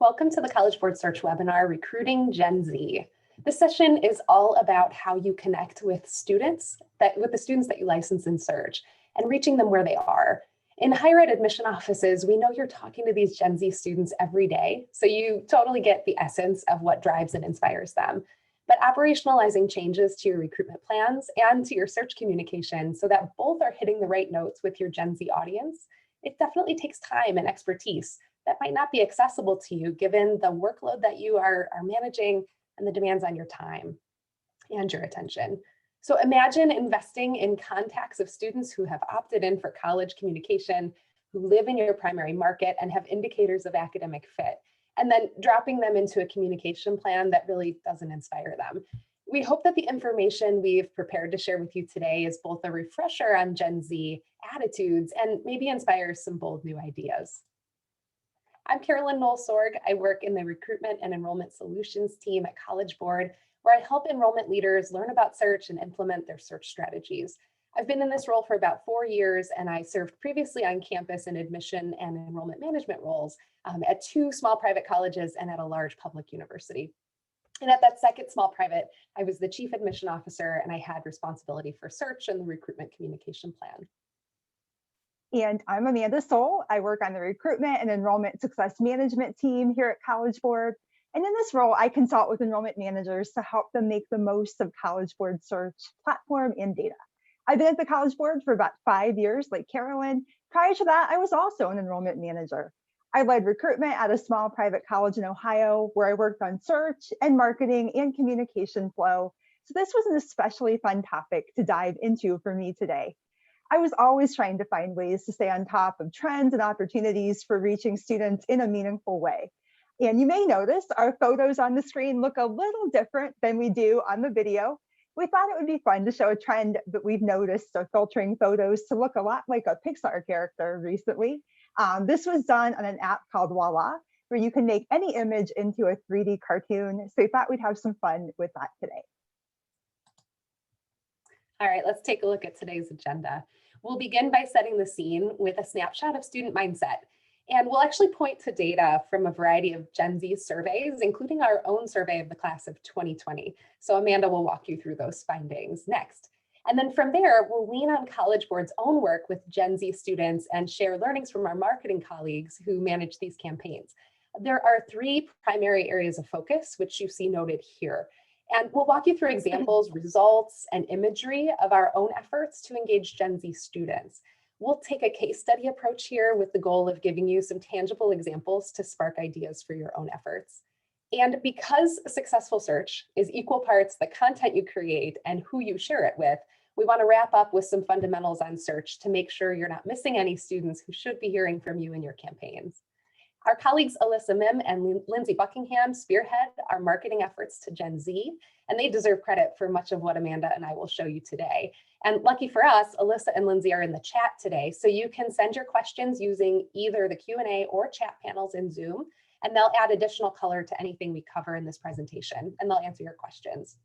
Welcome to the College Board Search webinar, Recruiting Gen Z. This session is all about how you connect with the students that you license in Search and reaching them where they are. In higher ed admission offices, we know you're talking to these Gen Z students every day, so you totally get the essence of what drives and inspires them. But operationalizing changes to your recruitment plans and to your search communication so that both are hitting the right notes with your Gen Z audience, it definitely takes time and expertise that might not be accessible to you given the workload that you are managing and the demands on your time and your attention. So imagine investing in contacts of students who have opted in for college communication, who live in your primary market and have indicators of academic fit, and then dropping them into a communication plan that really doesn't inspire them. We hope that the information we've prepared to share with you today is both a refresher on Gen Z attitudes and maybe inspires some bold new ideas. I'm Carolyn Knoll-Sorg. I work in the Recruitment and Enrollment Solutions team at College Board, where I help enrollment leaders learn about search and implement their search strategies. I've been in this role for about 4 years, and I served previously on campus in admission and enrollment management roles at 2 small private colleges and at a large public university. And at that second small private, I was the chief admission officer, and I had responsibility for search and the recruitment communication plan. And I'm Amanda Soul. I work on the Recruitment and Enrollment Success Management team here at College Board. And in this role, I consult with enrollment managers to help them make the most of College Board search platform and data. I've been at the College Board for about 5 years, like Carolyn. Prior to that, I was also an enrollment manager. I led recruitment at a small private college in Ohio, where I worked on search and marketing and communication flow. So this was an especially fun topic to dive into for me today. I was always trying to find ways to stay on top of trends and opportunities for reaching students in a meaningful way. And you may notice our photos on the screen look a little different than we do on the video. We thought it would be fun to show a trend that we've noticed of filtering photos to look a lot like a Pixar character recently. This was done on an app called Voila, where you can make any image into a 3D cartoon. So we thought we'd have some fun with that today. All right, let's take a look at today's agenda. We'll begin by setting the scene with a snapshot of student mindset. And we'll actually point to data from a variety of Gen Z surveys, including our own survey of the class of 2020. So Amanda will walk you through those findings next. And then from there, we'll lean on College Board's own work with Gen Z students and share learnings from our marketing colleagues who manage these campaigns. There are 3 primary areas of focus, which you see noted here. And we'll walk you through examples, results, and imagery of our own efforts to engage Gen Z students. We'll take a case study approach here with the goal of giving you some tangible examples to spark ideas for your own efforts. And because a successful search is equal parts the content you create and who you share it with, we want to wrap up with some fundamentals on search to make sure you're not missing any students who should be hearing from you in your campaigns. Our colleagues Alyssa Mim and Lindsay Buckingham spearhead our marketing efforts to Gen Z, and they deserve credit for much of what Amanda and I will show you today. And lucky for us, Alyssa and Lindsay are in the chat today, so you can send your questions using either the Q&A or chat panels in Zoom, and they'll add additional color to anything we cover in this presentation, and they'll answer your questions.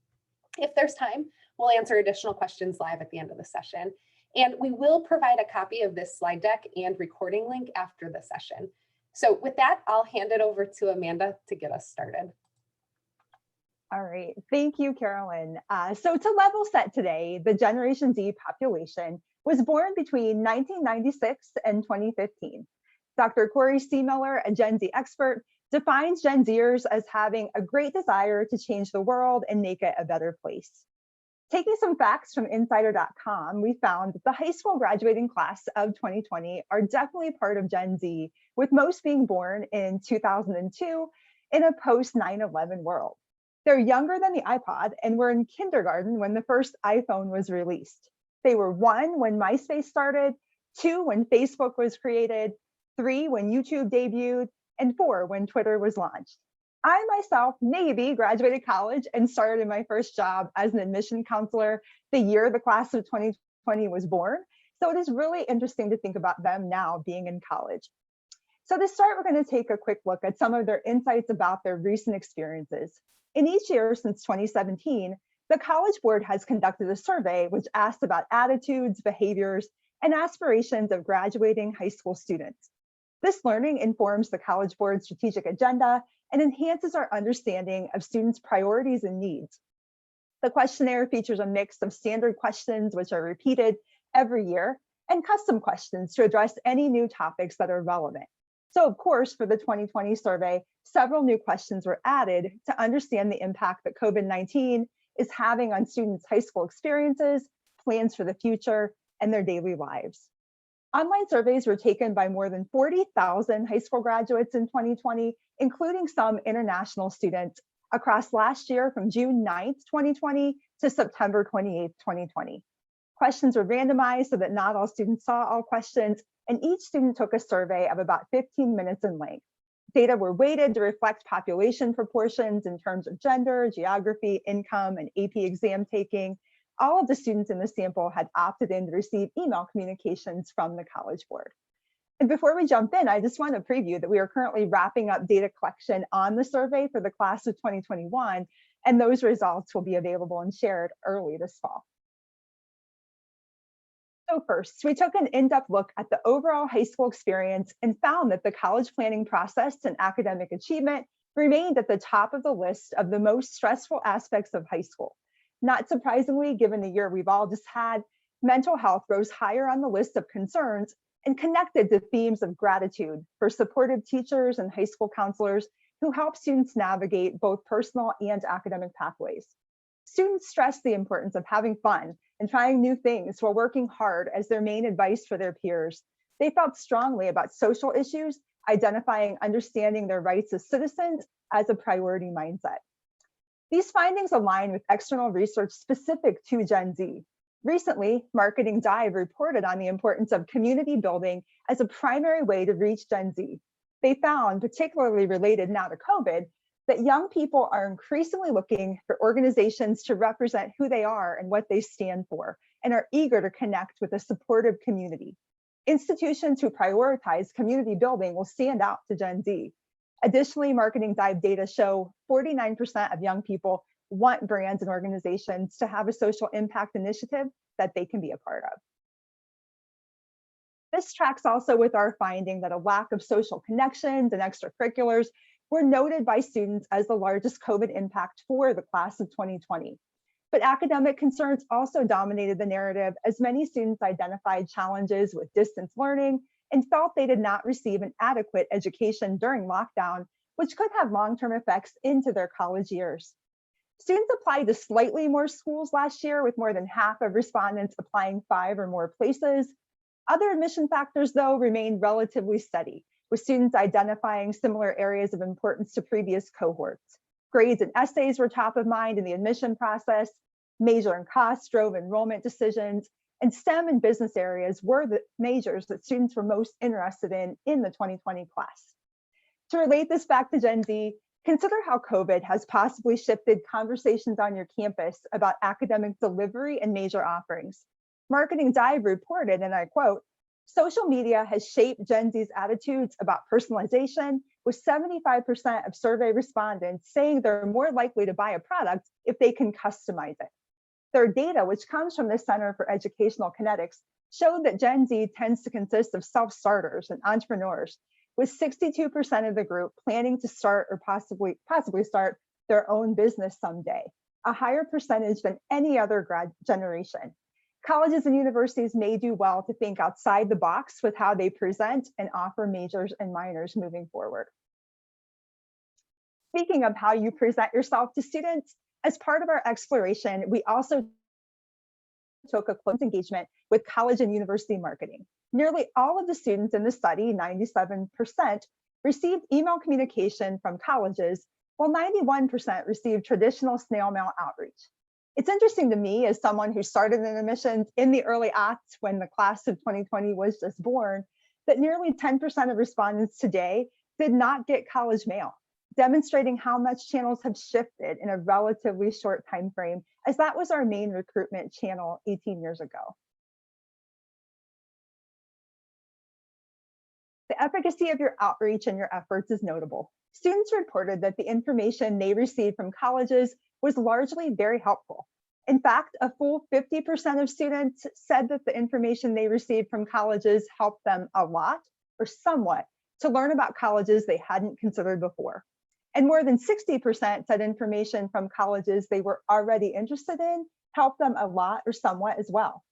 If there's time, we'll answer additional questions live at the end of the session. And we will provide a copy of this slide deck and recording link after the session. So with that, I'll hand it over to Amanda to get us started. All right, thank you, Carolyn. So to level set today, the Generation Z population was born between 1996 and 2015. Dr. Corey Seemiller, a Gen Z expert, defines Gen Zers as having a great desire to change the world and make it a better place. Taking some facts from insider.com, we found that the high school graduating class of 2020 are definitely part of Gen Z, with most being born in 2002 in a post 9/11 world. They're younger than the iPod and were in kindergarten when the first iPhone was released. They were 1 when MySpace started, 2 when Facebook was created, 3 when YouTube debuted, and 4 when Twitter was launched. I myself maybe graduated college and started my first job as an admission counselor the year the class of 2020 was born. So it is really interesting to think about them now being in college. So to start, we're going to take a quick look at some of their insights about their recent experiences. In each year since 2017, the College Board has conducted a survey which asked about attitudes, behaviors, and aspirations of graduating high school students. This learning informs the College Board's strategic agenda and enhances our understanding of students' priorities and needs. The questionnaire features a mix of standard questions, which are repeated every year, and custom questions to address any new topics that are relevant. So, of course, for the 2020 survey, several new questions were added to understand the impact that COVID-19 is having on students' high school experiences, plans for the future, and their daily lives. Online surveys were taken by more than 40,000 high school graduates in 2020, including some international students across last year from June 9th, 2020 to September 28th, 2020. Questions were randomized so that not all students saw all questions, and each student took a survey of about 15 minutes in length. Data were weighted to reflect population proportions in terms of gender, geography, income, and AP exam taking. All of the students in the sample had opted in to receive email communications from the College Board. And before we jump in, I just want to preview that we are currently wrapping up data collection on the survey for the class of 2021, and those results will be available and shared early this fall. So first, we took an in-depth look at the overall high school experience and found that the college planning process and academic achievement remained at the top of the list of the most stressful aspects of high school. Not surprisingly, given the year we've all just had, mental health rose higher on the list of concerns and connected to themes of gratitude for supportive teachers and high school counselors who help students navigate both personal and academic pathways. Students stress the importance of having fun and trying new things while working hard as their main advice for their peers. They felt strongly about social issues, identifying understanding their rights as citizens as a priority mindset. These findings align with external research specific to Gen Z. Recently, Marketing Dive reported on the importance of community building as a primary way to reach Gen Z. They found, particularly related now to COVID, that young people are increasingly looking for organizations to represent who they are and what they stand for, and are eager to connect with a supportive community. Institutions who prioritize community building will stand out to Gen Z. Additionally, Marketing Dive data show 49% of young people want brands and organizations to have a social impact initiative that they can be a part of. This tracks also with our finding that a lack of social connections and extracurriculars were noted by students as the largest COVID impact for the class of 2020. But academic concerns also dominated the narrative, as many students identified challenges with distance learning and felt they did not receive an adequate education during lockdown, which could have long-term effects into their college years. Students applied to slightly more schools last year, with more than half of respondents applying 5 or more places. Other admission factors, though, remained relatively steady, with students identifying similar areas of importance to previous cohorts. Grades and essays were top of mind in the admission process. Major and costs drove enrollment decisions, and STEM and business areas were the majors that students were most interested in the 2020 class. To relate this back to Gen Z, consider how COVID has possibly shifted conversations on your campus about academic delivery and major offerings. Marketing Dive reported, and I quote, "Social media has shaped Gen Z's attitudes about personalization, with 75% of survey respondents saying they're more likely to buy a product if they can customize it." Their data, which comes from the Center for Educational Kinetics, showed that Gen Z tends to consist of self-starters and entrepreneurs, with 62% of the group planning to start or possibly start their own business someday, a higher percentage than any other grad generation. Colleges and universities may do well to think outside the box with how they present and offer majors and minors moving forward. Speaking of how you present yourself to students, as part of our exploration, we also took a close engagement with college and university marketing. Nearly all of the students in the study, 97%, received email communication from colleges, while 91% received traditional snail mail outreach. It's interesting to me, as someone who started in admissions in the early aughts when the class of 2020 was just born, that nearly 10% of respondents today did not get college mail, demonstrating how much channels have shifted in a relatively short time frame, as that was our main recruitment channel 18 years ago. The efficacy of your outreach and your efforts is notable. Students reported that the information they received from colleges was largely very helpful. In fact, a full 50% of students said that the information they received from colleges helped them a lot or somewhat to learn about colleges they hadn't considered before. And more than 60% said information from colleges they were already interested in helped them a lot or somewhat as well.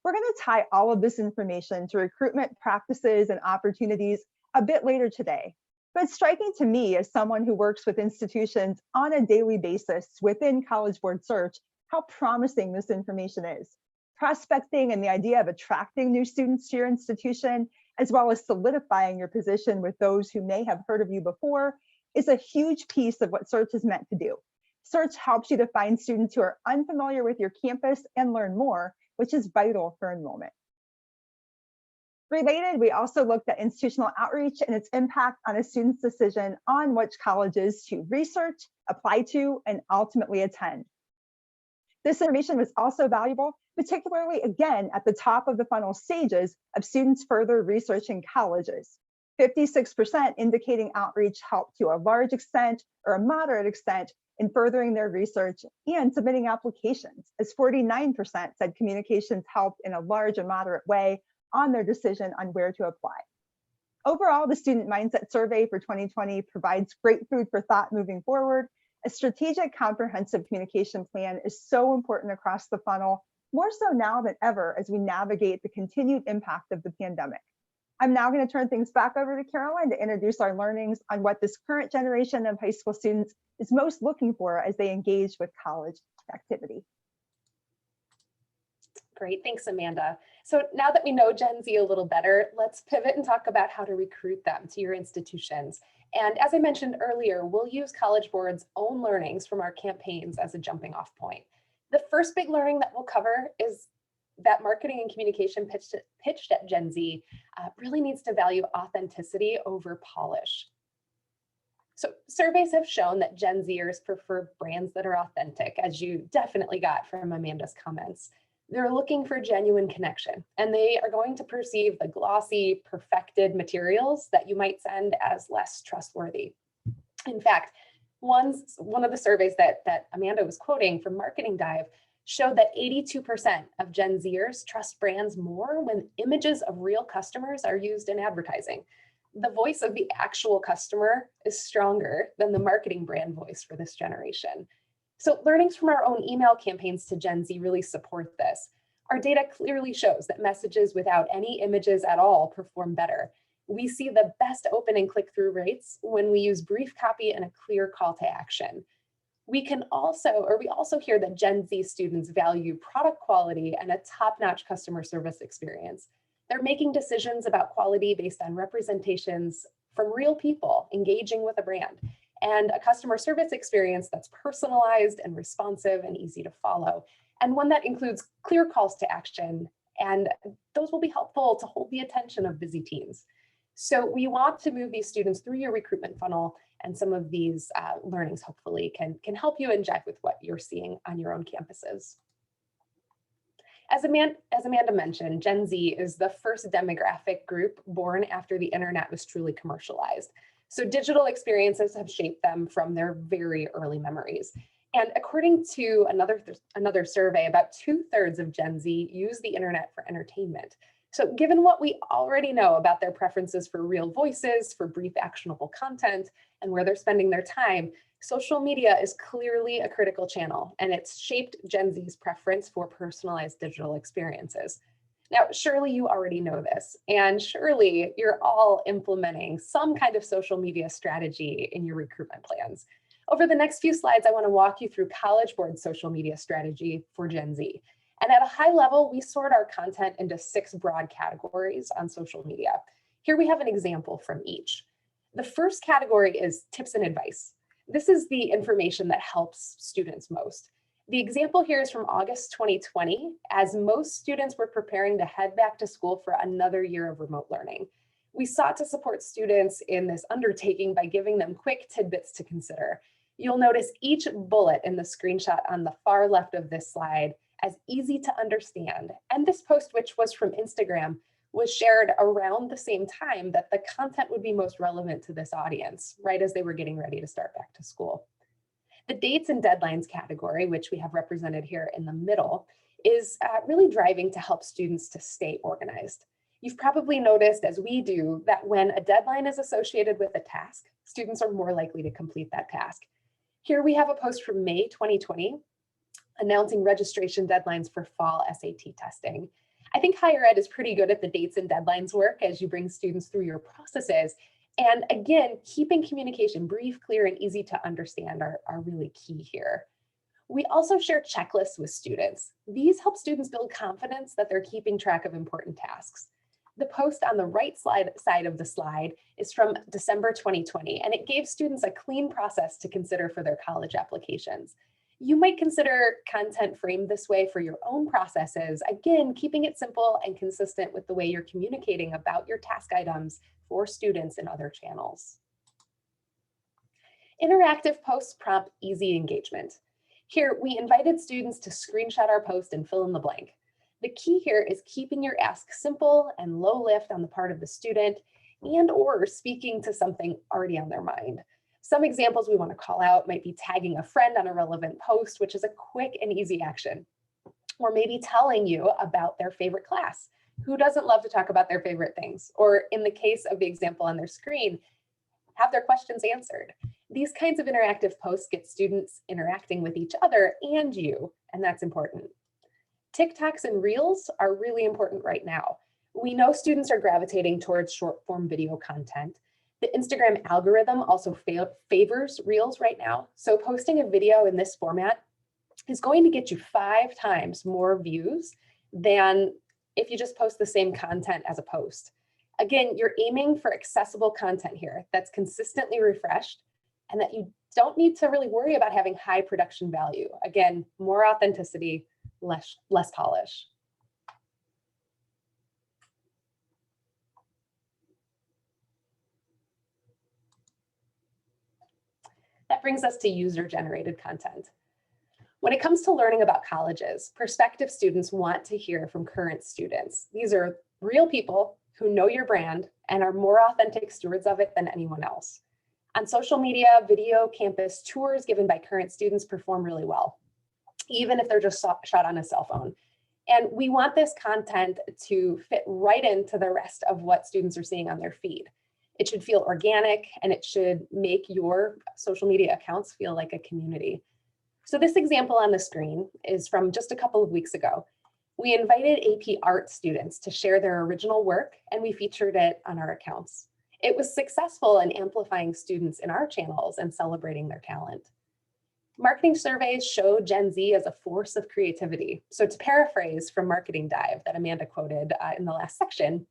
We're going to tie all of this information to recruitment practices and opportunities a bit later today. But it's striking to me, as someone who works with institutions on a daily basis within College Board Search, how promising this information is. Prospecting and the idea of attracting new students to your institution, as well as solidifying your position with those who may have heard of you before, is a huge piece of what Search is meant to do. Search helps you to find students who are unfamiliar with your campus and learn more, which is vital for enrollment. Related, we also looked at institutional outreach and its impact on a student's decision on which colleges to research, apply to, and ultimately attend. This information was also valuable, particularly again at the top of the funnel stages of students further researching colleges. 56% indicating outreach helped to a large extent or a moderate extent in furthering their research and submitting applications, as 49% said communications helped in a large and moderate way on their decision on where to apply. Overall, the Student Mindset Survey for 2020 provides great food for thought moving forward. A strategic, comprehensive communication plan is so important across the funnel, more so now than ever as we navigate the continued impact of the pandemic. I'm now going to turn things back over to Carolyn to introduce our learnings on what this current generation of high school students is most looking for as they engage with college activity. Great, thanks, Amanda. So now that we know Gen Z a little better, let's pivot and talk about how to recruit them to your institutions. And as I mentioned earlier, we'll use College Board's own learnings from our campaigns as a jumping off point. The first big learning that we'll cover is that marketing and communication pitched at Gen Z really needs to value authenticity over polish. So surveys have shown that Gen Zers prefer brands that are authentic, as you definitely got from Amanda's comments. They're looking for genuine connection, and they are going to perceive the glossy, perfected materials that you might send as less trustworthy. In fact, one of the surveys that Amanda was quoting from Marketing Dive showed that 82% of Gen Zers trust brands more when images of real customers are used in advertising. The voice of the actual customer is stronger than the marketing brand voice for this generation. So learnings from our own email campaigns to Gen Z really support this. Our data clearly shows that messages without any images at all perform better. We see the best open and click-through rates when we use brief copy and a clear call to action. We also hear that Gen Z students value product quality and a top-notch customer service experience. They're making decisions about quality based on representations from real people engaging with a brand, and a customer service experience that's personalized and responsive and easy to follow, and one that includes clear calls to action, and those will be helpful to hold the attention of busy teens. So we want to move these students through your recruitment funnel, and some of these learnings hopefully can help you and jive with what you're seeing on your own campuses. As Amanda mentioned, Gen Z is the first demographic group born after the internet was truly commercialized. So digital experiences have shaped them from their very early memories. And according to another survey, about 2/3 of Gen Z use the internet for entertainment. So given what we already know about their preferences for real voices, for brief actionable content, and where they're spending their time, social media is clearly a critical channel, and it's shaped Gen Z's preference for personalized digital experiences. Now, surely you already know this, and surely you're all implementing some kind of social media strategy in your recruitment plans. Over the next few slides, I want to walk you through College Board's social media strategy for Gen Z. And at a high level, we sort our content into 6 broad categories on social media. Here we have an example from each. The first category is tips and advice. This is the information that helps students most. The example here is from August 2020, as most students were preparing to head back to school for another year of remote learning. We sought to support students in this undertaking by giving them quick tidbits to consider. You'll notice each bullet in the screenshot on the far left of this slide as easy to understand. And this post, which was from Instagram, was shared around the same time that the content would be most relevant to this audience, right as they were getting ready to start back to school. The dates and deadlines category, which we have represented here in the middle, is really driving to help students to stay organized. You've probably noticed, as we do, that when a deadline is associated with a task, students are more likely to complete that task. Here we have a post from May 2020 announcing registration deadlines for fall SAT testing. I think higher ed is pretty good at the dates and deadlines work as you bring students through your processes. And again, keeping communication brief, clear, and easy to understand are really key here. We also share checklists with students. These help students build confidence that they're keeping track of important tasks. The post on the right side of the slide is from December 2020, and it gave students a clean process to consider for their college applications. You might consider content framed this way for your own processes, again, keeping it simple and consistent with the way you're communicating about your task items for students in other channels. Interactive posts prompt easy engagement. Here, we invited students to screenshot our post and fill in the blank. The key here is keeping your ask simple and low lift on the part of the student and/or speaking to something already on their mind. Some examples we want to call out might be tagging a friend on a relevant post, which is a quick and easy action, or maybe telling you about their favorite class. Who doesn't love to talk about their favorite things? Or in the case of the example on their screen, have their questions answered. These kinds of interactive posts get students interacting with each other and you, and that's important. TikToks and Reels are really important right now. We know students are gravitating towards short form video content. The Instagram algorithm also favors Reels right now. So posting a video in this format is going to get you 5 times more views than if you just post the same content as a post. Again, you're aiming for accessible content here that's consistently refreshed and that you don't need to really worry about having high production value. Again, more authenticity, less polish. That brings us to user-generated content. When it comes to learning about colleges, prospective students want to hear from current students. These are real people who know your brand and are more authentic stewards of it than anyone else. On social media, video campus tours given by current students perform really well, even if they're just shot on a cell phone. And we want this content to fit right into the rest of what students are seeing on their feed. It should feel organic and it should make your social media accounts feel like a community. So this example on the screen is from just a couple of weeks ago. We invited AP Art students to share their original work and we featured it on our accounts. It was successful in amplifying students in our channels and celebrating their talent. Marketing surveys show Gen Z as a force of creativity. So to paraphrase from Marketing Dive that Amanda quoted in the last section,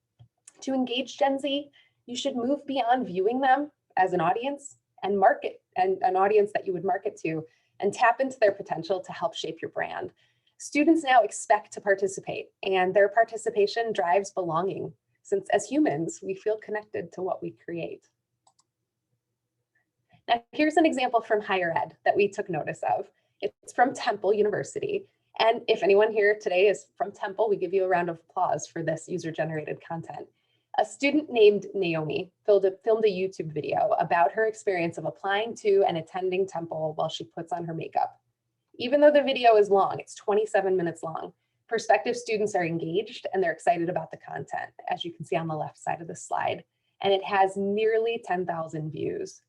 to engage Gen Z, you should move beyond viewing them as an audience and market and an audience that you would market to and tap into their potential to help shape your brand. Students now expect to participate and their participation drives belonging since as humans, we feel connected to what we create. Now, here's an example from higher ed that we took notice of. It's from Temple University. And if anyone here today is from Temple, we give you a round of applause for this user-generated content. A student named Naomi filmed a YouTube video about her experience of applying to and attending Temple while she puts on her makeup. Even though the video is long, it's 27 minutes long, prospective students are engaged and they're excited about the content, as you can see on the left side of the slide, and it has nearly 10,000 views.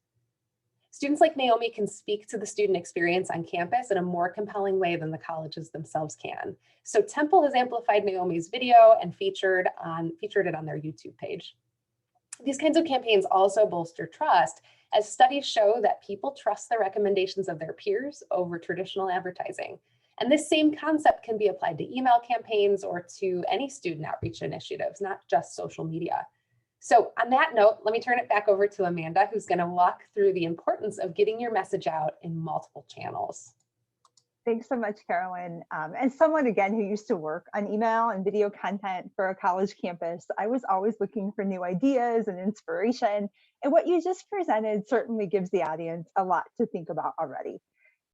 Students like Naomi can speak to the student experience on campus in a more compelling way than the colleges themselves can. So Temple has amplified Naomi's video and featured it on their YouTube page. These kinds of campaigns also bolster trust, as studies show that people trust the recommendations of their peers over traditional advertising. And this same concept can be applied to email campaigns or to any student outreach initiatives, not just social media. So on that note, let me turn it back over to Amanda, who's going to walk through the importance of getting your message out in multiple channels. Thanks so much, Carolyn. As someone, again, who used to work on email and video content for a college campus, I was always looking for new ideas and inspiration. And what you just presented certainly gives the audience a lot to think about already.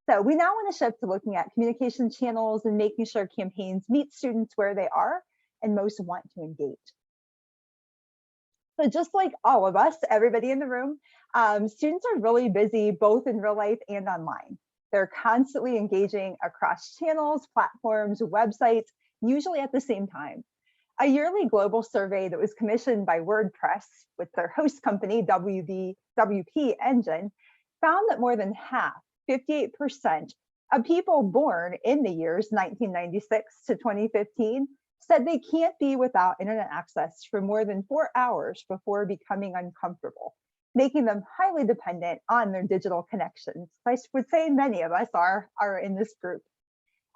So we now want to shift to looking at communication channels and making sure campaigns meet students where they are and most want to engage. So just like all of us, everybody in the room, students are really busy both in real life and online. They're constantly engaging across channels, platforms, websites, usually at the same time. A yearly global survey that was commissioned by WordPress with their host company, WP Engine, found that more than half, 58%, of people born in the years 1996 to 2015 said they can't be without internet access for more than 4 hours before becoming uncomfortable, making them highly dependent on their digital connections. I would say many of us are in this group.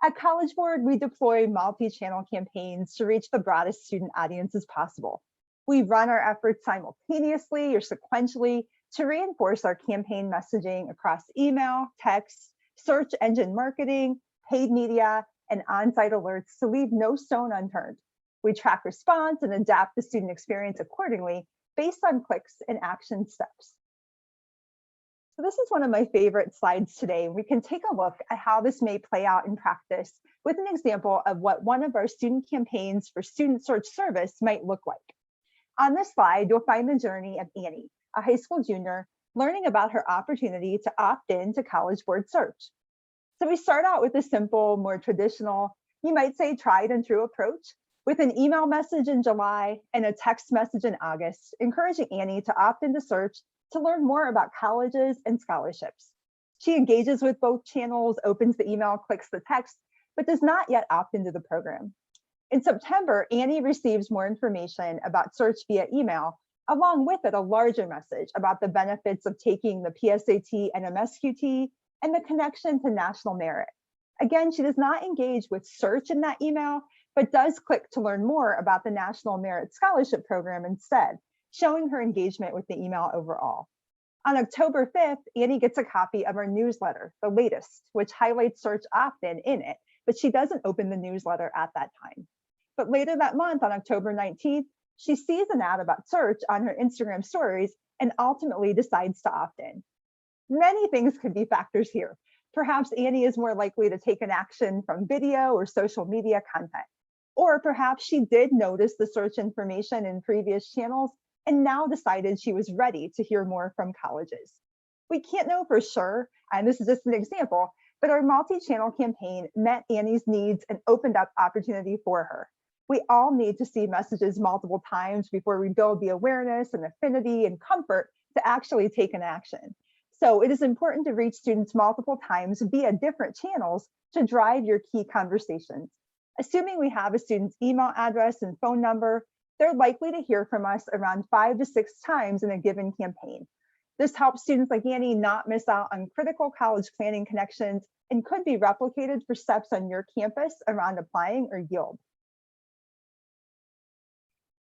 At College Board, we deploy multi-channel campaigns to reach the broadest student audiences possible. We run our efforts simultaneously or sequentially to reinforce our campaign messaging across email, text, search engine marketing, paid media, and on-site alerts to leave no stone unturned. We track response and adapt the student experience accordingly based on clicks and action steps. So this is one of my favorite slides today. We can take a look at how this may play out in practice with an example of what one of our student campaigns for Student Search Service might look like. On this slide, you'll find the journey of Annie, a high school junior, learning about her opportunity to opt in to College Board Search. So we start out with a simple, more traditional, you might say tried and true approach, with an email message in July and a text message in August, encouraging Annie to opt into Search to learn more about colleges and scholarships. She engages with both channels, opens the email, clicks the text, but does not yet opt into the program. In September, Annie receives more information about Search via email, along with it a larger message about the benefits of taking the PSAT and MSQT and the connection to national merit. Again, she does not engage with Search in that email, but does click to learn more about the National Merit Scholarship Program instead, showing her engagement with the email overall. On October 5th, Annie gets a copy of our newsletter, The Latest, which highlights Search opt-in in it, but she doesn't open the newsletter at that time. But later that month, on October 19th, she sees an ad about Search on her Instagram stories and ultimately decides to opt in. Many things could be factors here. Perhaps Annie is more likely to take an action from video or social media content. Or perhaps she did notice the search information in previous channels and now decided she was ready to hear more from colleges. We can't know for sure, and this is just an example, but our multi-channel campaign met Annie's needs and opened up opportunity for her. We all need to see messages multiple times before we build the awareness and affinity and comfort to actually take an action. So it is important to reach students multiple times via different channels to drive your key conversations. Assuming we have a student's email address and phone number, they're likely to hear from us around 5 to 6 times in a given campaign. This helps students like Annie not miss out on critical college planning connections and could be replicated for steps on your campus around applying or yield.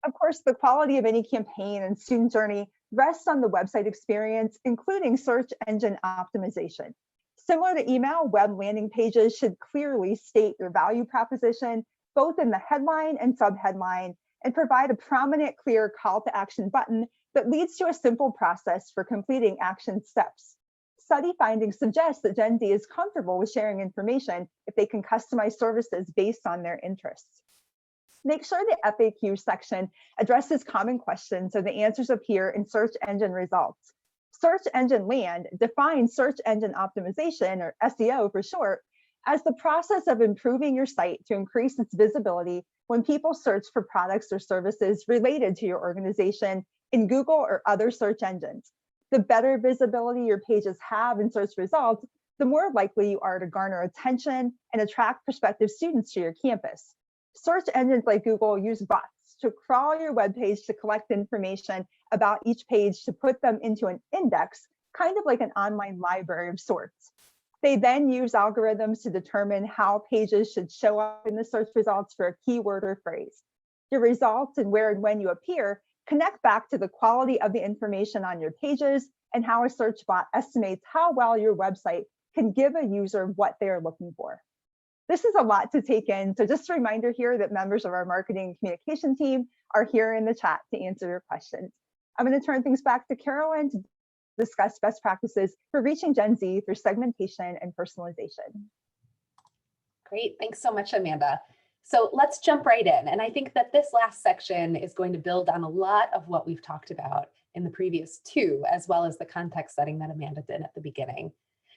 Of course, the quality of any campaign and student journey rests on the website experience, including search engine optimization. Similar to email, web landing pages should clearly state their value proposition, both in the headline and subheadline, and provide a prominent, clear call to action button that leads to a simple process for completing action steps. Study findings suggest that Gen Z is comfortable with sharing information if they can customize services based on their interests. Make sure the FAQ section addresses common questions so the answers appear in search engine results. Search Engine Land defines search engine optimization, or SEO for short, as the process of improving your site to increase its visibility when people search for products or services related to your organization in Google or other search engines. The better visibility your pages have in search results, the more likely you are to garner attention and attract prospective students to your campus. Search engines like Google use bots to crawl your web page to collect information about each page to put them into an index, kind of like an online library of sorts. They then use algorithms to determine how pages should show up in the search results for a keyword or phrase. Your results and where and when you appear connect back to the quality of the information on your pages and how a search bot estimates how well your website can give a user what they are looking for. This is a lot to take in, so just a reminder here that members of our marketing and communication team are here in the chat to answer your questions. I'm going to turn things back to Carolyn to discuss best practices for reaching Gen Z through segmentation and personalization. Great, thanks so much, Amanda. So let's jump right in. And I think that this last section is going to build on a lot of what we've talked about in the previous two, as well as the context setting that Amanda did at the beginning.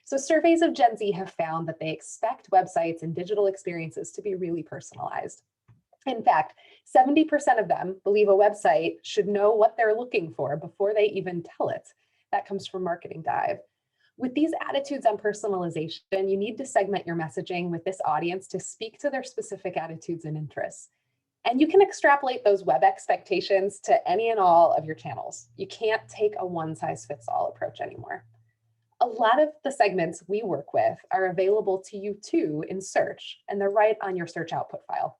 So surveys of Gen Z have found that they expect websites and digital experiences to be really personalized. In fact, 70% of them believe a website should know what they're looking for before they even tell it. That comes from Marketing Dive. With these attitudes on personalization, you need to segment your messaging with this audience to speak to their specific attitudes and interests. And you can extrapolate those web expectations to any and all of your channels. You can't take a one-size-fits-all approach anymore. A lot of the segments we work with are available to you too in search, and they're right on your search output file.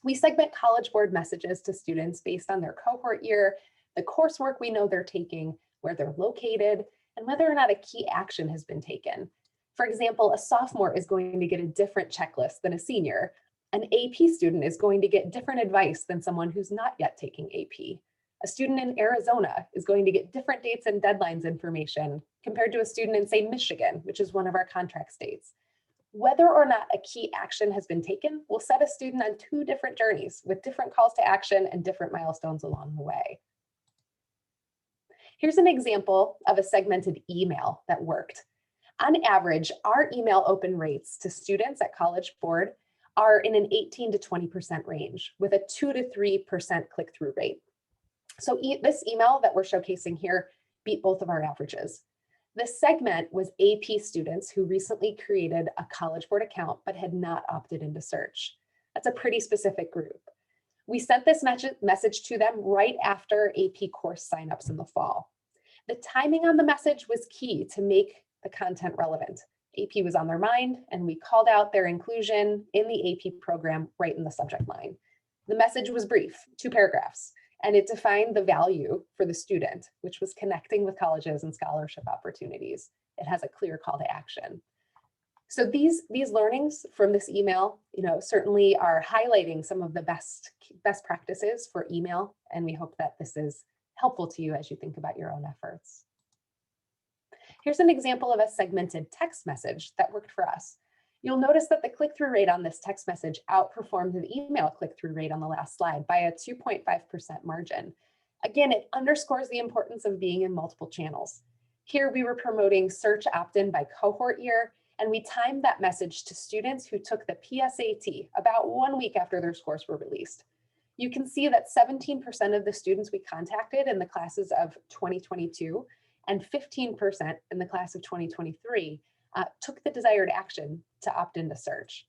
We segment College Board messages to students based on their cohort year, the coursework we know they're taking, where they're located, and whether or not a key action has been taken. For example, a sophomore is going to get a different checklist than a senior. An AP student is going to get different advice than someone who's not yet taking AP. A student in Arizona is going to get different dates and deadlines information compared to a student in, say, Michigan, which is one of our contract states. Whether or not a key action has been taken will set a student on two different journeys with different calls to action and different milestones along the way. Here's an example of a segmented email that worked. On average, our email open rates to students at College Board are in an 18 to 20% range with a 2 to 3% click-through rate. So this email that we're showcasing here beat both of our averages. This segment was AP students who recently created a College Board account but had not opted into search. That's a pretty specific group. We sent this message to them right after AP course signups in the fall. The timing on the message was key to make the content relevant. AP was on their mind, and we called out their inclusion in the AP program right in the subject line. The message was brief, 2 paragraphs, and it defined the value for the student, which was connecting with colleges and scholarship opportunities. It has a clear call to action. So these learnings from this email, certainly are highlighting some of the best practices for email, and we hope that this is helpful to you as you think about your own efforts. Here's an example of a segmented text message that worked for us. You'll notice that the click-through rate on this text message outperformed the email click-through rate on the last slide by a 2.5% margin. Again, it underscores the importance of being in multiple channels. Here we were promoting search opt-in by cohort year, and we timed that message to students who took the PSAT about 1 week after their scores were released. You can see that 17% of the students we contacted in the classes of 2022 and 15% in the class of 2023 took the desired action to opt into search.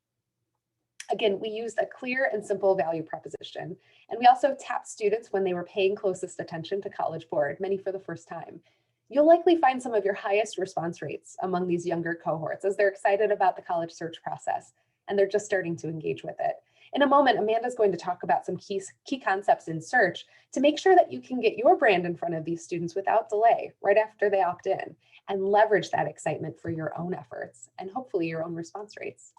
Again, we used a clear and simple value proposition, and we also tapped students when they were paying closest attention to College Board, many for the first time. You'll likely find some of your highest response rates among these younger cohorts as they're excited about the college search process, and they're just starting to engage with it. In a moment, Amanda's going to talk about some key concepts in search to make sure that you can get your brand in front of these students without delay right after they opt in and leverage that excitement for your own efforts and hopefully your own response rates.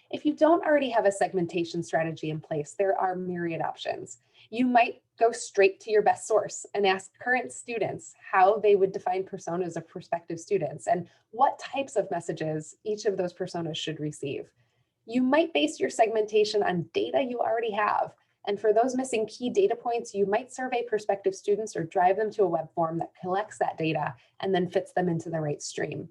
If you don't already have a segmentation strategy in place, there are myriad options. You might go straight to your best source and ask current students how they would define personas of prospective students and what types of messages each of those personas should receive. You might base your segmentation on data you already have. And for those missing key data points, you might survey prospective students or drive them to a web form that collects that data and then fits them into the right stream.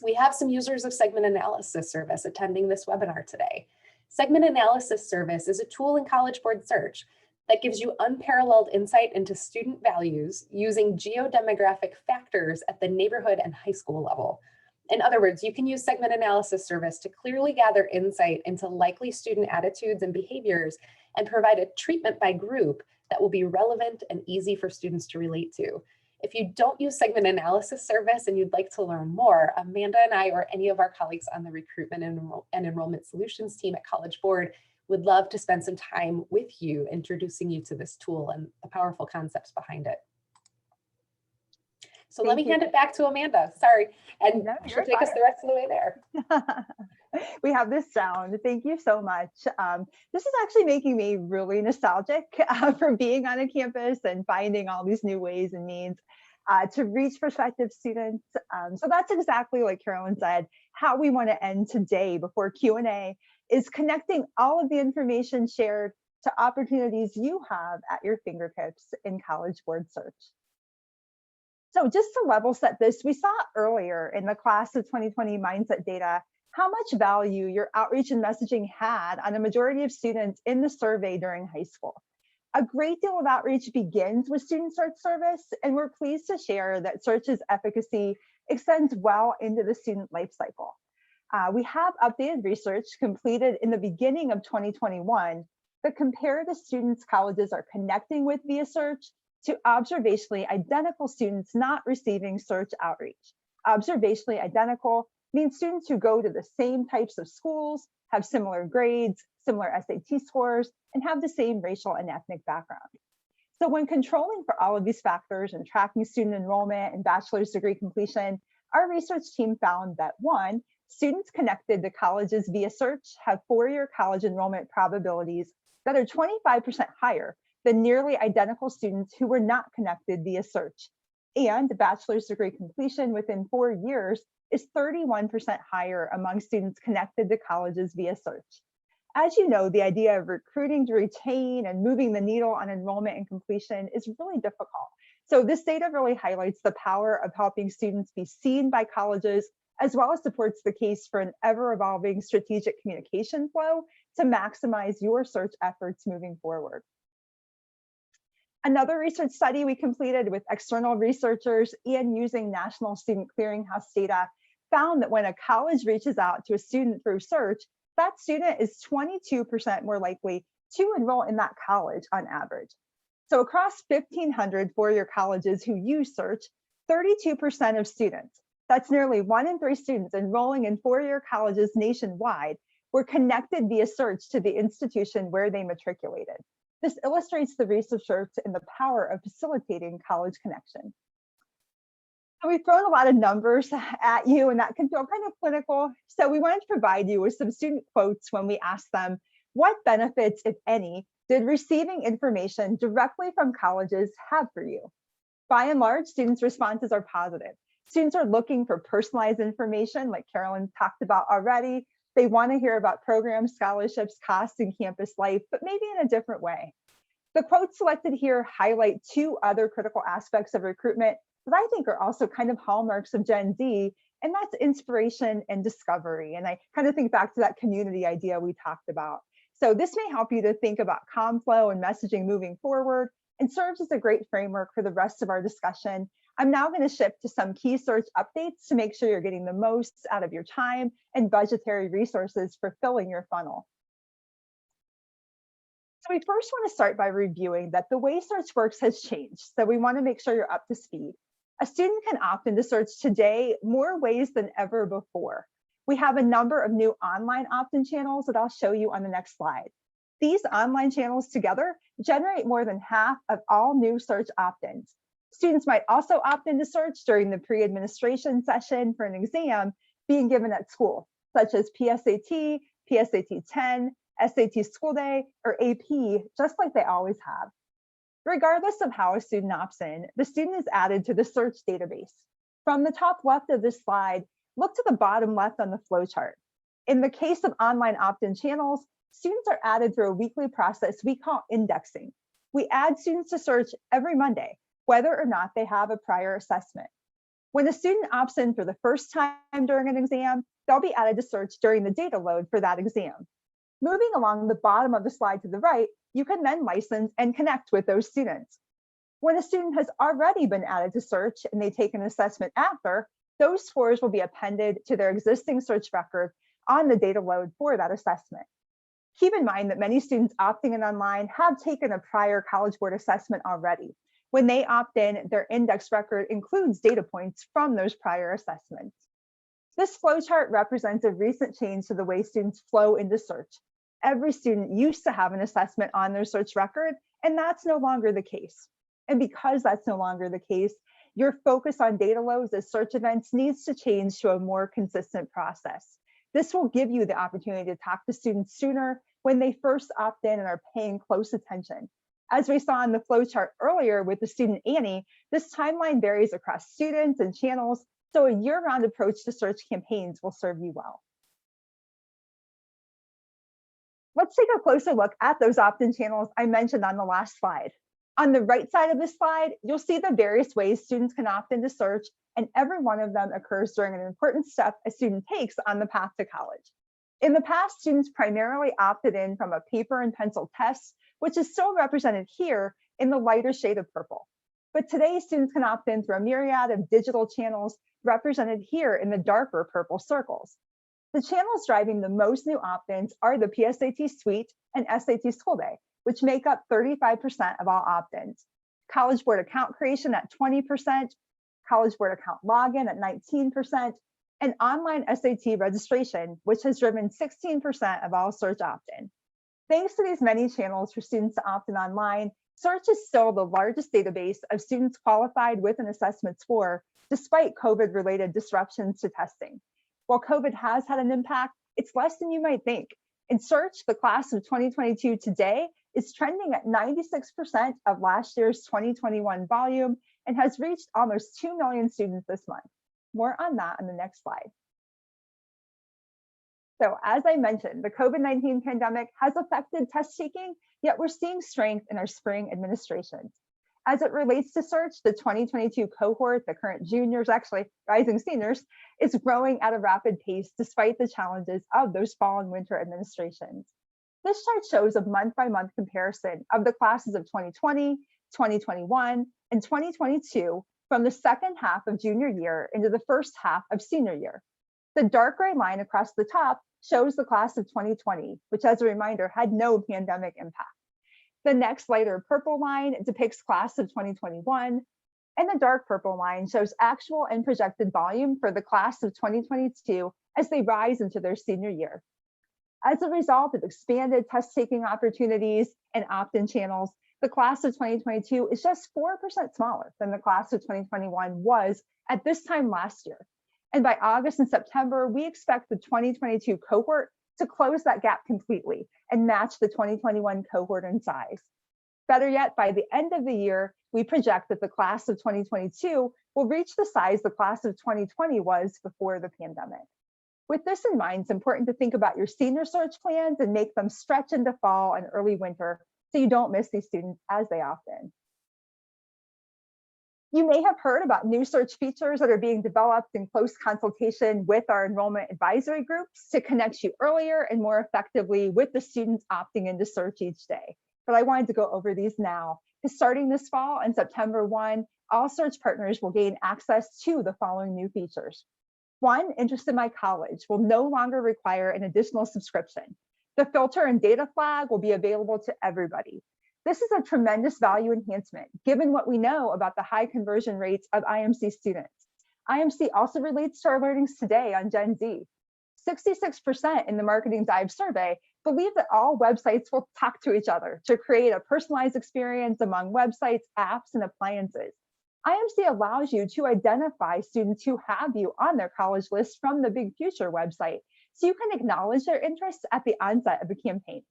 We have some users of Segment Analysis Service attending this webinar today. Segment Analysis Service is a tool in College Board Search that gives you unparalleled insight into student values using geodemographic factors at the neighborhood and high school level. In other words, you can use Segment Analysis Service to clearly gather insight into likely student attitudes and behaviors and provide a treatment by group that will be relevant and easy for students to relate to. If you don't use Segment Analysis Service and you'd like to learn more, Amanda and I or any of our colleagues on the Recruitment and Enrollment Solutions team at College Board would love to spend some time with you introducing you to this tool and the powerful concepts behind it. So let me hand it back to Amanda. Sorry, and she'll take us the rest of the way there. We have this sound. Thank you so much. This is actually making me really nostalgic for being on a campus and finding all these new ways and means to reach prospective students. So that's exactly like Carolyn said, how we want to end today before Q&A is connecting all of the information shared to opportunities you have at your fingertips in College Board Search. So just to level set this, we saw earlier in the class of 2020 mindset data how much value your outreach and messaging had on a majority of students in the survey during high school. A great deal of outreach begins with student search service, and we're pleased to share that search's efficacy extends well into the student life cycle. We have updated research completed in the beginning of 2021 that compare the students colleges are connecting with via search to observationally identical students not receiving search outreach. Observationally identical means students who go to the same types of schools, have similar grades, similar SAT scores, and have the same racial and ethnic background. So when controlling for all of these factors and tracking student enrollment and bachelor's degree completion, our research team found that one, students connected to colleges via search have four-year college enrollment probabilities that are 25% higher than nearly identical students who were not connected via search. And bachelor's degree completion within 4 years is 31% higher among students connected to colleges via search. As you know, the idea of recruiting to retain and moving the needle on enrollment and completion is really difficult. So this data really highlights the power of helping students be seen by colleges, as well as supports the case for an ever-evolving strategic communication flow to maximize your search efforts moving forward. Another research study we completed with external researchers and using National Student Clearinghouse data found that when a college reaches out to a student through search, that student is 22% more likely to enroll in that college on average. So across 1,500 four-year colleges who use search, 32% of students, that's nearly 1 in 3 students enrolling in four-year colleges nationwide, were connected via search to the institution where they matriculated. This illustrates the research and the power of facilitating college connection. So we've thrown a lot of numbers at you, and that can feel kind of clinical. So we wanted to provide you with some student quotes when we asked them, what benefits, if any, did receiving information directly from colleges have for you? By and large, students' responses are positive. Students are looking for personalized information, like Carolyn talked about already. They want to hear about programs, scholarships, costs, and campus life, but maybe in a different way. The quotes selected here highlight 2 other critical aspects of recruitment that I think are also kind of hallmarks of Gen Z, and that's inspiration and discovery. And I kind of think back to that community idea we talked about. So this may help you to think about comm flow and messaging moving forward and serves as a great framework for the rest of our discussion. I'm now going to shift to some key search updates to make sure you're getting the most out of your time and budgetary resources for filling your funnel. So we first want to start by reviewing that the way search works has changed. So we want to make sure you're up to speed. A student can opt into search today more ways than ever before. We have a number of new online opt-in channels that I'll show you on the next slide. These online channels together generate more than half of all new search opt-ins. Students might also opt into search during the pre-administration session for an exam being given at school, such as PSAT, PSAT 10, SAT School Day, or AP, just like they always have. Regardless of how a student opts in, the student is added to the search database. From the top left of this slide, look to the bottom left on the flowchart. In the case of online opt-in channels, students are added through a weekly process we call indexing. We add students to search every Monday, whether or not they have a prior assessment. When a student opts in for the first time during an exam, they'll be added to search during the data load for that exam. Moving along the bottom of the slide to the right, you can then license and connect with those students. When a student has already been added to search and they take an assessment after, those scores will be appended to their existing search record on the data load for that assessment. Keep in mind that many students opting in online have taken a prior College Board assessment already. When they opt in, their index record includes data points from those prior assessments. This flowchart represents a recent change to the way students flow into search. Every student used to have an assessment on their search record, and that's no longer the case. And because that's no longer the case, your focus on data loads as search events needs to change to a more consistent process. This will give you the opportunity to talk to students sooner when they first opt in and are paying close attention. As we saw in the flowchart earlier with the student Annie, this timeline varies across students and channels, so a year-round approach to search campaigns will serve you well. Let's take a closer look at those opt-in channels I mentioned on the last slide. On the right side of this slide, you'll see the various ways students can opt into search, and every one of them occurs during an important step a student takes on the path to college. In the past, students primarily opted in from a paper and pencil test, which is still represented here in the lighter shade of purple. But today, students can opt in through a myriad of digital channels represented here in the darker purple circles. The channels driving the most new opt-ins are the PSAT Suite and SAT School Day, which make up 35% of all opt-ins. College Board account creation at 20%, College Board account login at 19%, and online SAT registration, which has driven 16% of all search opt-in. Thanks to these many channels for students to opt in online, search is still the largest database of students qualified with an assessment score, despite COVID-related disruptions to testing. While COVID has had an impact, it's less than you might think. In search, the class of 2022 today is trending at 96% of last year's 2021 volume and has reached almost 2 million students this month. More on that on the next slide. So as I mentioned, the COVID-19 pandemic has affected test taking, yet we're seeing strength in our spring administrations. As it relates to search, the 2022 cohort, the current juniors, actually rising seniors, is growing at a rapid pace despite the challenges of those fall and winter administrations. This chart shows a month-by-month comparison of the classes of 2020, 2021, and 2022 from the second half of junior year into the first half of senior year. The dark gray line across the top shows the class of 2020, which, as a reminder, had no pandemic impact. The next lighter purple line depicts class of 2021, and the dark purple line shows actual and projected volume for the class of 2022 as they rise into their senior year. As a result of expanded test-taking opportunities and opt-in channels, the class of 2022 is just 4% smaller than the class of 2021 was at this time last year. And by August and September, we expect the 2022 cohort to close that gap completely and match the 2021 cohort in size. Better yet, by the end of the year, we project that the class of 2022 will reach the size the class of 2020 was before the pandemic. With this in mind, it's important to think about your senior search plans and make them stretch into fall and early winter so you don't miss these students as they opt in. You may have heard about new search features that are being developed in close consultation with our enrollment advisory groups to connect you earlier and more effectively with the students opting into search each day. But I wanted to go over these now, because starting this fall and September 1, all search partners will gain access to the following new features. One, Interest in My College will no longer require an additional subscription. The filter and data flag will be available to everybody. This is a tremendous value enhancement, given what we know about the high conversion rates of IMC students. IMC also relates to our learnings today on Gen Z. 66% in the Marketing Dive survey believe that all websites will talk to each other to create a personalized experience among websites, apps, and appliances. IMC allows you to identify students who have you on their college list from the Big Future website, so you can acknowledge their interests at the onset of the campaign.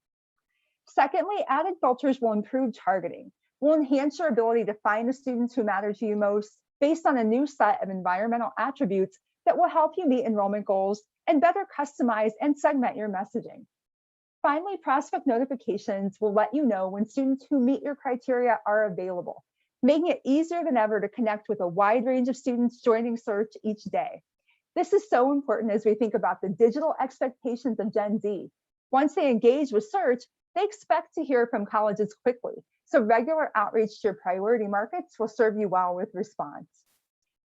Secondly, added filters will improve targeting. Will enhance your ability to find the students who matter to you most based on a new set of environmental attributes that will help you meet enrollment goals and better customize and segment your messaging. Finally, prospect notifications will let you know when students who meet your criteria are available, making it easier than ever to connect with a wide range of students joining search each day. This is so important as we think about the digital expectations of Gen Z. Once they engage with search, they expect to hear from colleges quickly, so regular outreach to your priority markets will serve you well with response.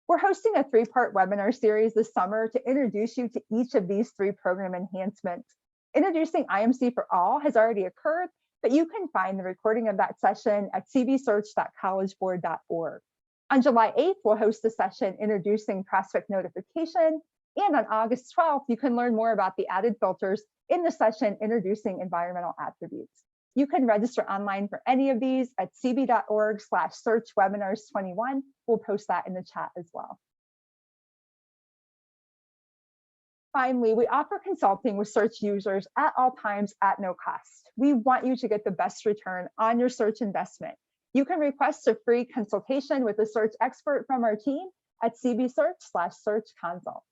We're hosting a 3-part webinar series this summer to introduce you to each of these 3 program enhancements. Introducing IMC for All has already occurred, but you can find the recording of that session at cbsearch.collegeboard.org. On July 8th, we'll host a session introducing prospect notification, and on August 12th, you can learn more about the added filters in the session introducing environmental attributes. You can register online for any of these at cb.org/searchwebinars21. We'll post that in the chat as well. Finally, we offer consulting with search users at all times at no cost. We want you to get the best return on your search investment. You can request a free consultation with a search expert from our team at cbsearch/search consult.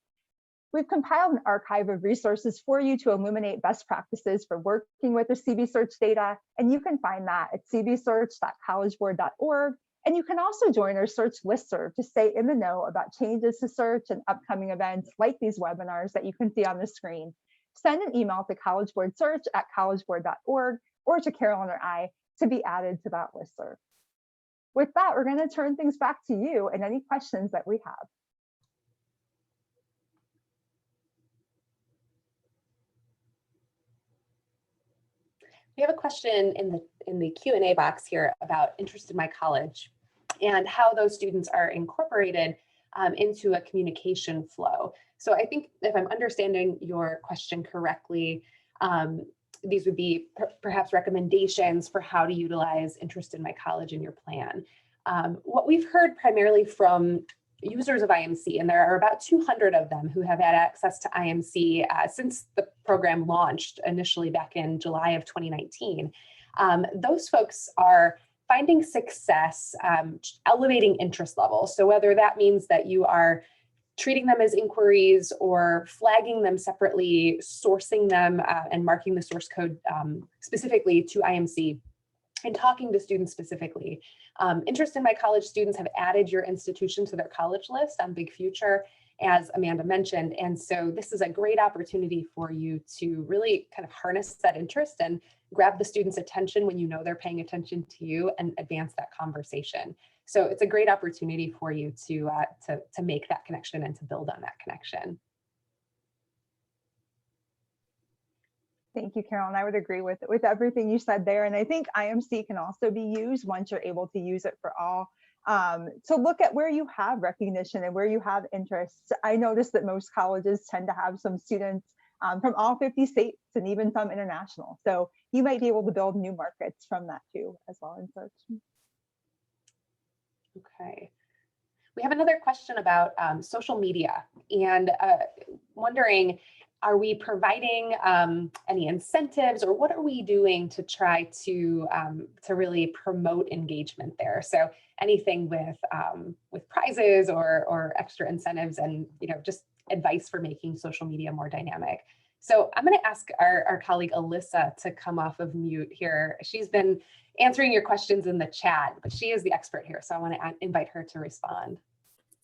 We've compiled an archive of resources for you to illuminate best practices for working with the CB Search data, and you can find that at cbsearch.collegeboard.org. And you can also join our Search listserv to stay in the know about changes to Search and upcoming events like these webinars that you can see on the screen. Send an email to collegeboardsearch@collegeboard.org or to Carolyn or I to be added to that listserv. With that, we're going to turn things back to you and any questions that we have. We have a question in the Q&A box here about Interest in My College and how those students are incorporated into a communication flow. So I think if I'm understanding your question correctly, these would be perhaps recommendations for how to utilize Interest in My College in your plan. What we've heard primarily from users of IMC, and there are about 200 of them who have had access to IMC since the program launched initially back in July of 2019. Those folks are finding success elevating interest levels. So whether that means that you are treating them as inquiries or flagging them separately, sourcing them and marking the source code specifically to IMC, and talking to students specifically. Interest in My College students have added your institution to their college list on Big Future, as Amanda mentioned. And so this is a great opportunity for you to really kind of harness that interest and grab the student's attention when you know they're paying attention to you and advance that conversation. So it's a great opportunity for you to make that connection and to build on that connection. Thank you, Carolyn. I would agree with everything you said there. And I think IMC can also be used once you're able to use it for all. To look at where you have recognition and where you have interests. I noticed that most colleges tend to have some students from all 50 states and even some international. So you might be able to build new markets from that too, as well in Search. Okay. We have another question about social media and wondering, are we providing any incentives, or what are we doing to try to really promote engagement there? So anything with prizes or extra incentives, and just advice for making social media more dynamic. So I'm going to ask our colleague Alyssa to come off of mute here. She's been answering your questions in the chat, but she is the expert here, so I want to invite her to respond.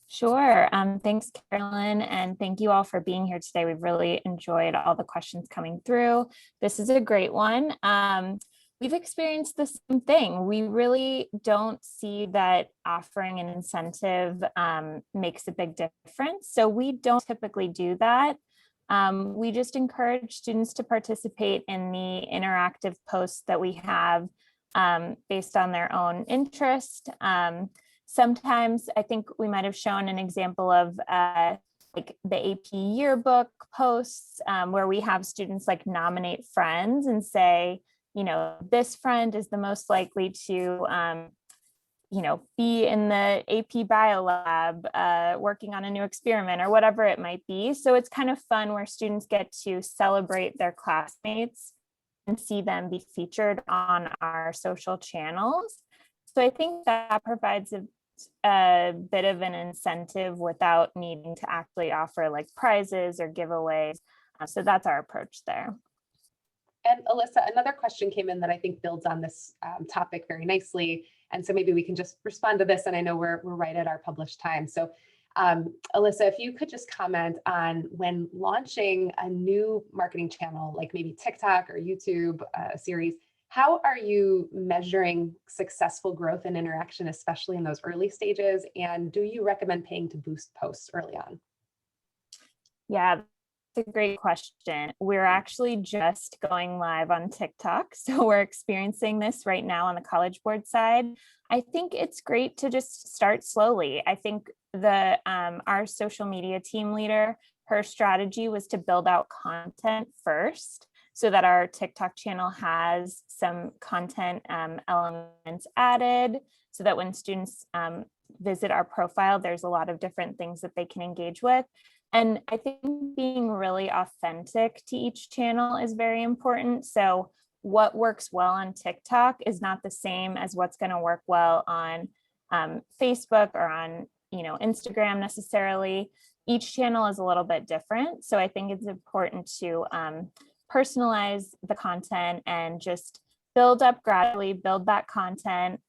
Sure. Thanks, Carolyn, and thank you all for being here today. We've really enjoyed all the questions coming through. This is a great one. We've experienced the same thing. We really don't see that offering an incentive makes a big difference. So we don't typically do that. We just encourage students to participate in the interactive posts that we have based on their own interest. Sometimes I think we might have shown an example of like the AP yearbook posts where we have students like nominate friends and say, this friend is the most likely to, be in the AP Bio Lab working on a new experiment or whatever it might be. So it's kind of fun where students get to celebrate their classmates and see them be featured on our social channels. So I think that provides a bit of an incentive without needing to actually offer like prizes or giveaways. So that's our approach there. And Alyssa, another question came in that I think builds on this topic very nicely. And so maybe we can just respond to this. And I know we're right at our published time. So Alyssa, if you could just comment on when launching a new marketing channel, like maybe TikTok or YouTube series, how are you measuring successful growth and interaction, especially in those early stages? And do you recommend paying to boost posts early on? Yeah, that's a great question. We're actually just going live on TikTok. So we're experiencing this right now on the College Board side. I think it's great to just start slowly. I think our social media team leader, her strategy was to build out content first, so that our TikTok channel has some content elements added, so that when students visit our profile, there's a lot of different things that they can engage with. And I think being really authentic to each channel is very important. So what works well on TikTok is not the same as what's going to work well on Facebook or on Instagram necessarily. each channel is a little bit different. So I think it's important to personalize the content and just build up gradually, build that content.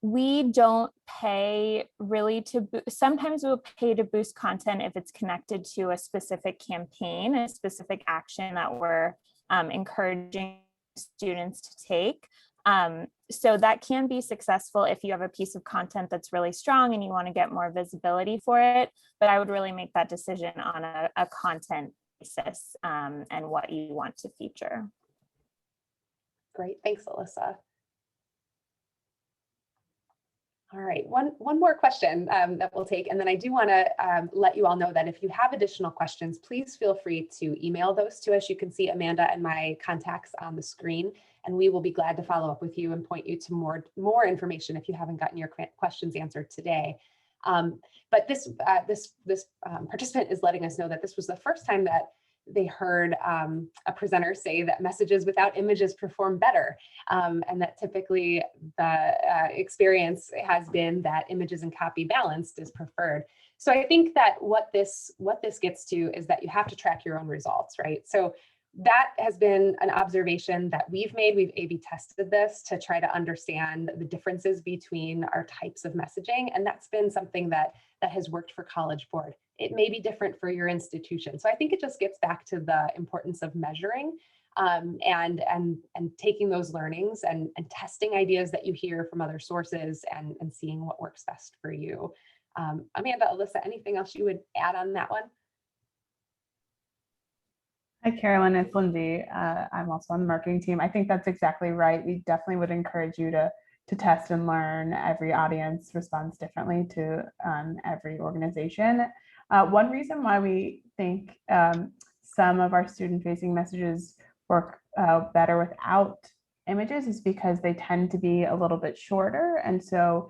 We don't pay really to, sometimes we'll pay to boost content if it's connected to a specific campaign, a specific action that we're encouraging students to take. So that can be successful if you have a piece of content that's really strong and you want to get more visibility for it. But I would really make that decision on a content basis and what you want to feature. Great, thanks, Alyssa. All right, one more question that we'll take, and then I do want to let you all know that if you have additional questions, please feel free to email those to us. You can see Amanda and my contacts on the screen, and we will be glad to follow up with you and point you to more information if you haven't gotten your questions answered today. But this participant is letting us know that this was the first time that they heard a presenter say that messages without images perform better, and that typically the experience has been that images and copy balanced is preferred. So I think that what this gets to is that you have to track your own results, right? So that has been an observation that we've made. We've A/B tested this to try to understand the differences between our types of messaging, and that's been something that has worked for College Board. It may be different for your institution. So I think it just gets back to the importance of measuring and taking those learnings and testing ideas that you hear from other sources and seeing what works best for you. Amanda, Alyssa, anything else you would add on that one? Hi, Carolyn, it's Lindsay. I'm also on the marketing team. I think that's exactly right. We definitely would encourage you to test and learn. Every audience responds differently to every organization. One reason why we think some of our student-facing messages work better without images is because they tend to be a little bit shorter. And so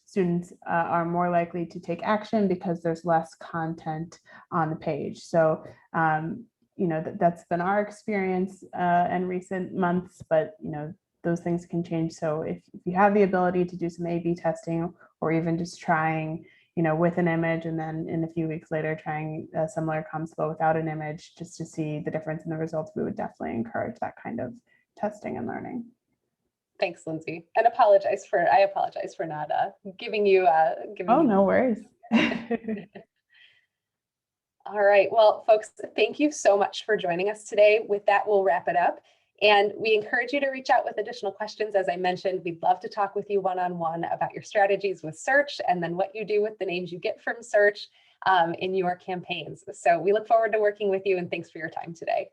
students are more likely to take action because there's less content on the page. So, you know, that's been our experience in recent months, but, you know, those things can change. So if you have the ability to do some A/B testing, or even just trying, you know, with an image, and then in a few weeks later trying a similar comms flow without an image, just to see the difference in the results, we would definitely encourage that kind of testing and learning. Thanks, Lindsay, and I apologize for not giving you. No worries. All right, well, folks, thank you so much for joining us today. With that, we'll wrap it up. And we encourage you to reach out with additional questions. As I mentioned, we'd love to talk with you one-on-one about your strategies with search, and then what you do with the names you get from search in your campaigns. So we look forward to working with you, and thanks for your time today.